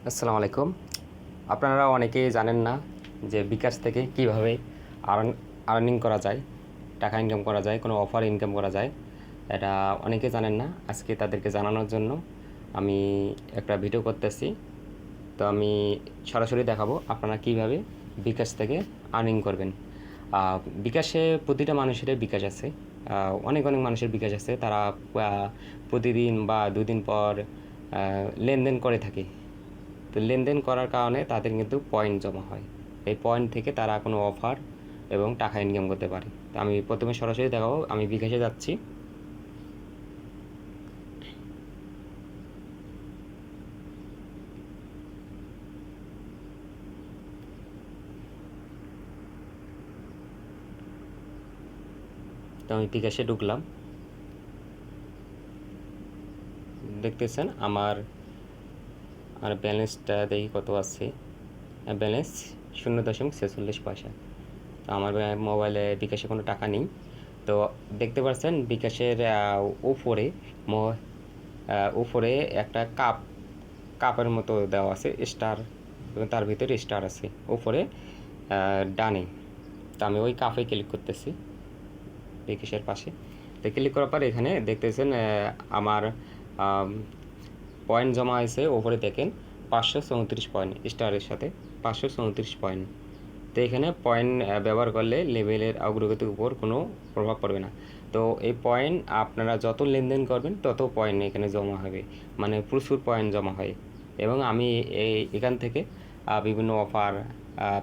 আসসালামু আলাইকুম। আপনারা অনেকেই জানেন না যে বিকাশ থেকে কিভাবে আর্নিং করা যায়, টাকা ইনকাম করা যায়, কোনো অফার ইনকাম করা যায়। এটা অনেকে জানেন না। আজকে তাদেরকে জানানোর জন্য আমি একটা ভিডিও করতেছি। তো আমি সরাসরি দেখাবো আপনারা কিভাবে বিকাশ থেকে আর্নিং করবেন। বিকাশে প্রতিটা মানুষেরই বিকাশ আছে। অনেক অনেক মানুষের বিকাশ আছে। তারা প্রতিদিন বা দুদিন পর লেনদেন করে থাকে। তো লেনদেন করার কারণে তাদের কিন্তু পয়েন্ট জমা হয়। এই পয়েন্ট থেকে তারা কোনো অফার এবং টাকা ইনকাম করতে পারে। তো আমি প্রথমে সরাসরি দেখাবো। আমি বিকাশে যাচ্ছি। তো আমি বিকাশে ঢুকলাম। দেখতেছেন আমার আর ব্যালেন্সটা দেখি কত আছে। ব্যালেন্স 0.46 পয়সা। তো আমার মোবাইলে বিকাশে কোনো টাকা নেই। তো দেখতে পাচ্ছেন বিকাশের উপরে উপরে একটা কাপের মতো দেওয়া আছে স্টার, এবং তার ভিতরে স্টার আছে উপরে ডানে। তো আমি ওই কাপে ক্লিক করতেছি বিকাশের পাশে। তো ক্লিক করার পর এখানে দেখতেছেন আমার পয়েন্ট জমা হয়েছে। ওপরে দেখেন 534 পয়েন্ট স্টারের সাথে 534 পয়েন্ট। তো এখানে পয়েন্ট ব্যবহার করলে লেভেলের অগ্রগতির উপর কোনো প্রভাব পড়বে না। তো এই পয়েন্ট আপনারা যত লেনদেন করবেন তত পয়েন্ট এখানে জমা হবে, মানে প্রচুর পয়েন্ট জমা হয়। এবং আমি এখান থেকে বিভিন্ন অফার,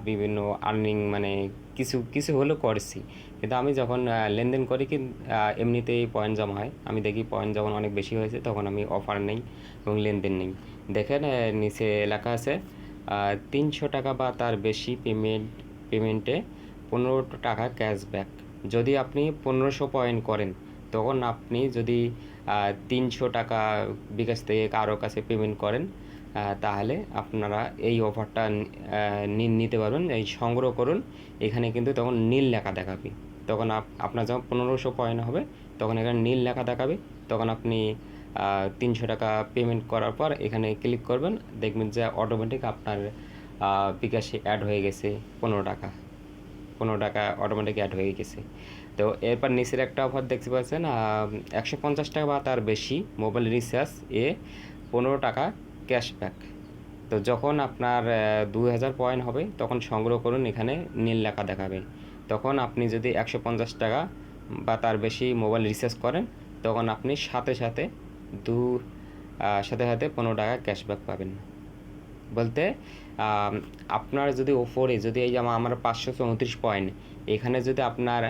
বিভিন্ন আর্নিং, মানে কিছু কিছু হলেও করেছি। কিন্তু আমি যখন লেনদেন করি কি এমনিতেই পয়েন্ট জমা হয়। আমি দেখি পয়েন্ট যখন অনেক বেশি হয়েছে তখন আমি অফার নেই এবং লেনদেন নেই। দেখেন নিচে লেখা আছে 300 টাকা বা তার বেশি পেমেন্টে 15 টাকা ক্যাশব্যাক। যদি আপনি 1500 পয়েন্ট করেন তখন আপনি যদি 300 টাকা বিকাশ থেকে কারো কাছে পেমেন্ট করেন, তাহলে আপনারা এই অফারটা নিতে পারবেন। এই সংগ্রহ করুন। এখানে কিন্তু তখন নীল লেখা দেখাবে। তখন আপনার যখন 1500 পয়েন্ট হবে তখন এখানে নীল লেখা দেখাবে। তখন আপনি 300 টাকা পেমেন্ট করার পর এখানে ক্লিক করবেন। দেখবেন যে অটোমেটিক আপনার বিকাশে অ্যাড হয়ে গেছে 15 টাকা অটোমেটিক অ্যাড হয়ে গেছে। তো এরপর নিচের একটা অফার দেখতে পাচ্ছেন 150 টাকা বা তার বেশি মোবাইল রিচার্জ 15 টাকা ক্যাশব্যাক। তো যখন আপনার 2000 পয়েন্ট হবে তখন সংগ্রহ করুন। এখানে নীল লেখা দেখাবে। তখন আপনি যদি 150 টাকা বা তার বেশি মোবাইল রিচার্জ করেন তখন আপনি সাথে সাথে দু সাথে সাথে 15 টাকা ক্যাশব্যাক পাবেন। বলতে আপনার যদি ওপরে যদি এই যে আমার 534 পয়েন্ট, এখানে যদি আপনার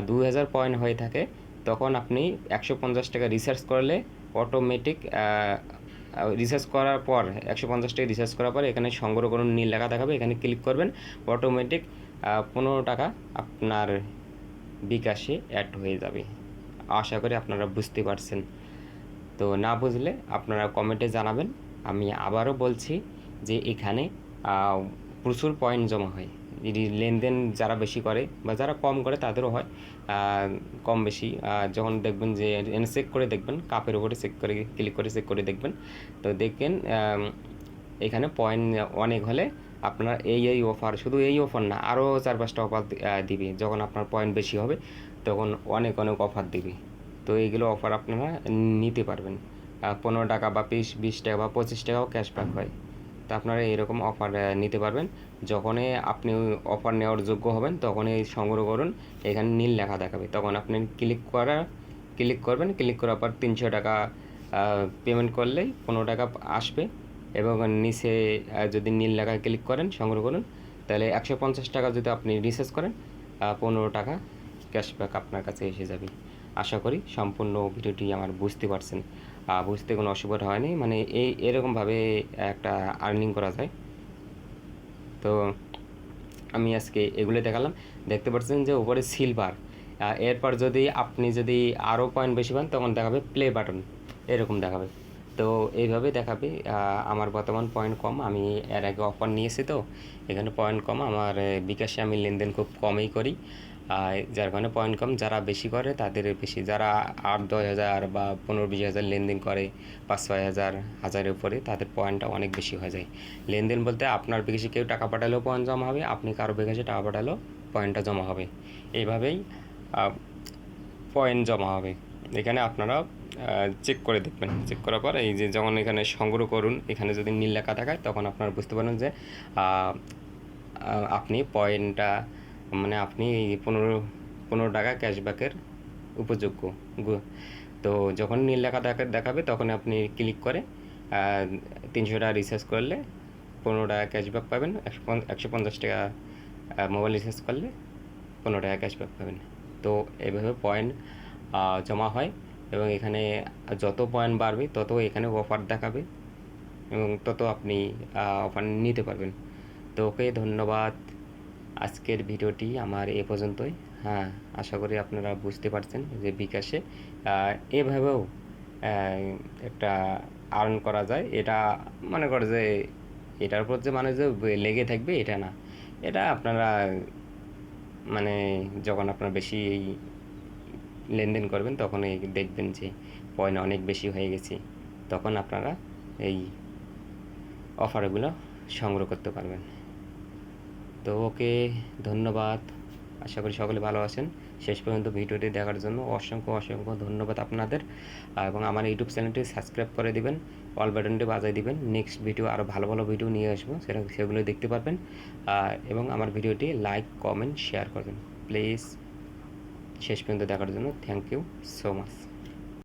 2000 পয়েন্ট হয়ে থাকে তখন আপনি 150 টাকা রিচার্জ করলে অটোমেটিক রিচার্জ করার পর 150 টাকা রিচার্জ করার পর এখানে সংগ্রহ করুন নীল লেখা দেখাবে। এখানে ক্লিক করবেন, অটোমেটিক 15 টাকা আপনার বিকাশে অ্যাড হয়ে যাবে। আশা করি আপনারা বুঝতে পারছেন। তো না বুঝলে আপনারা কমেন্টে জানাবেন। আমি আবারও বলছি যে এখানে প্রচুর পয়েন্ট জমা হয়। লেনদেন যারা বেশি করে বা যারা কম করে তাদেরও হয় কম বেশি। যখন দেখবেন যে চেক করে দেখবেন, কাপের উপরে চেক করে ক্লিক করে চেক করে দেখবেন। তো দেখবেন এখানে পয়েন্ট অনেক হলে আপনার এই অফার, শুধু এই অফার না, আরও 4-5টা অফার দিবে। যখন আপনার পয়েন্ট বেশি হবে তখন অনেক অনেক অফার দিবে। তো এইগুলো অফার আপনারা নিতে পারবেন। 15 টাকা বা 20 টাকা বা 25 টাকাও ক্যাশব্যাক হয়। তো আপনারা এরকম অফার নিতে পারবেন। যখনই আপনি অফার নেওয়ার যোগ্য হবেন তখনই সংগ্রহ করুন। এখানে নীল লেখা দেখাবে। তখন আপনি ক্লিক করবেন। ক্লিক করার পর 300 টাকা পেমেন্ট করলেই 15 টাকা আসবে। এবং নিচে যদি নীল লেখায় ক্লিক করেন সংগ্রহ করুন, তাহলে 150 টাকা যদি আপনি রিচার্জ করেন 15 টাকা ক্যাশব্যাক আপনার কাছে এসে যাবে। আশা করি সম্পূর্ণ ভিডিওটি আমার বুঝতে পারছেন। বুঝতে কোনো অসুবিধা হয়নি। মানে এরকমভাবে একটা আর্নিং করা যায়। তো আমি আজকে এগুলো দেখালাম। দেখতে পাচ্ছেন যে উপরে সিলভার, এরপর যদি আপনি যদি আরও পয়েন্ট বেশি পান তখন দেখাবে প্লে বাটন, এরকম দেখাবে। তো এইভাবে দেখাবে। আমার বর্তমান পয়েন্ট কম, আমি এর আগে অফার নিয়েছি তো এখানে পয়েন্ট কম। আমার বিকাশে আমি লেনদেন খুব কমই করি। যার কারণে পয়েন্ট কম। যারা বেশি করে তাদের বেশি, যারা 8-10 হাজার বা 15-20 হাজার লেনদেন করে 5-6 হাজার, হাজারের উপরে, তাদের পয়েন্টটা অনেক বেশি হয়ে যায়। লেনদেন বলতে আপনার বিকাশে কেউ টাকা পাঠালেও পয়েন্ট জমা হবে, আপনি কারো বিকাশে টাকা পাঠালেও পয়েন্টটা জমা হবে। এইভাবেই পয়েন্ট জমা হবে। এখানে আপনারা চেক করে দেখবেন। চেক করার পর এই যে যখন এখানে সংগ্রহ করুন, এখানে যদি নীল লেখা দেখায় তখন আপনারা বুঝতে পারেন যে আপনি পয়েন্টটা, মানে আপনি এই 15 টাকা ক্যাশব্যাকের উপযোগ্য। তো যখন নীল লেখা দেখাবে তখন আপনি ক্লিক করে 300 টাকা রিচার্জ করলে 15 টাকা ক্যাশব্যাক পাবেন। 150 টাকা মোবাইল রিচার্জ করলে 15 টাকা ক্যাশব্যাক পাবেন। তো এভাবে পয়েন্ট জমা হয়, এবং এখানে যত পয়েন্ট বাড়বে তত এখানে অফার দেখাবে, এবং তত আপনি অফার নিতে পারবেন। তো ওকে, ধন্যবাদ। আজকের ভিডিওটি আমার এ পর্যন্তই। হ্যাঁ, আশা করি আপনারা বুঝতে পারছেন যে বিকাশে এভাবেও একটা আর্ন করা যায়। এটা মনে করে যে এটার উপর যে মানে যে লেগে থাকবে এটা না, এটা আপনারা মানে যখন আপনার বেশি লেনদেন করবেন তখন এই দেখবেন যে পয়েন্ট অনেক বেশি হয়ে গেছে, তখন আপনারা এই অফারগুলো সংগ্রহ করতে পারবেন। তো ওকে, ধন্যবাদ। আশা করি সকলে ভালো আছেন। শেষ পর্যন্ত ভিডিওটি দেখার জন্য অসংখ্য অসংখ্য ধন্যবাদ আপনাদের। এবং আমার ইউটিউব চ্যানেলটি সাবস্ক্রাইব করে দিবেন, অল বাটনটি বাজিয়ে দিবেন। নেক্সট ভিডিও আরও ভালো ভালো ভিডিও নিয়ে আসবো, সেগুলো দেখতে পারবেন। এবং আমার ভিডিওটি লাইক, কমেন্ট, শেয়ার করবেন প্লিজ। শেষ পর্যন্ত দেখার জন্য থ্যাংক ইউ সো মাচ।